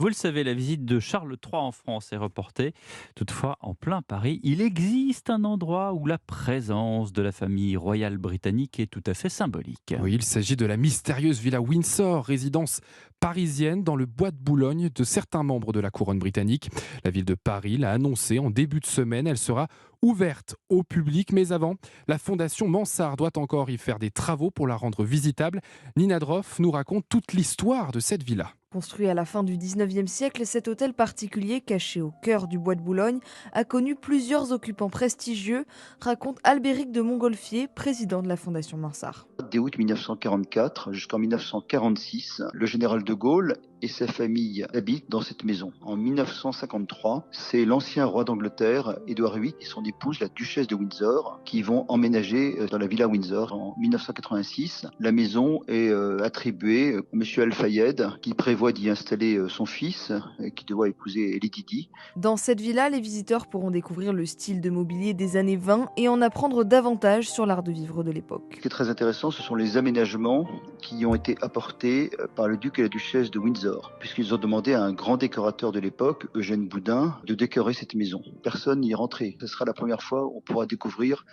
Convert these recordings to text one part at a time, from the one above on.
Vous le savez, la visite de Charles III en France est reportée. Toutefois, en plein Paris, il existe un endroit où la présence de la famille royale britannique est tout à fait symbolique. Oui, il s'agit de la mystérieuse Villa Windsor, résidence parisienne dans le bois de Boulogne de certains membres de la couronne britannique. La ville de Paris l'a annoncé en début de semaine. Elle sera ouverte au public, mais avant, la fondation Mansart doit encore y faire des travaux pour la rendre visitable. Nina Droff nous raconte toute l'histoire de cette villa. Construit à la fin du 19e siècle, cet hôtel particulier, caché au cœur du bois de Boulogne, a connu plusieurs occupants prestigieux, raconte Albéric de Montgolfier, président de la Fondation Mansart. Dès août 1944 jusqu'en 1946, le général de Gaulle et sa famille habitent dans cette maison. En 1953, c'est l'ancien roi d'Angleterre, Édouard VIII, et son épouse, la duchesse de Windsor, qui vont emménager dans la villa Windsor. En 1986, la maison est attribuée à M. Al-Fayed, qui prévoit d'y installer son fils, qui doit épouser Lady Di. Dans cette villa, les visiteurs pourront découvrir le style de mobilier des années 20 et en apprendre davantage sur l'art de vivre de l'époque. Ce qui est très intéressant, ce sont les aménagements qui ont été apportés par le duc et la duchesse de Windsor, puisqu'ils ont demandé à un grand décorateur de l'époque, Eugène Boudin, de décorer cette maison. Personne n'y est rentré. Ce sera la première fois où on pourra découvrir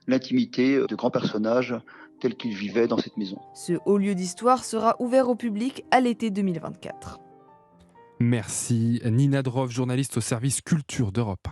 l'intimité de grands personnages tels qu'ils vivaient dans cette maison. Ce haut lieu d'histoire sera ouvert au public à l'été 2024. Merci Nina Droff, journaliste au service culture d'Europe.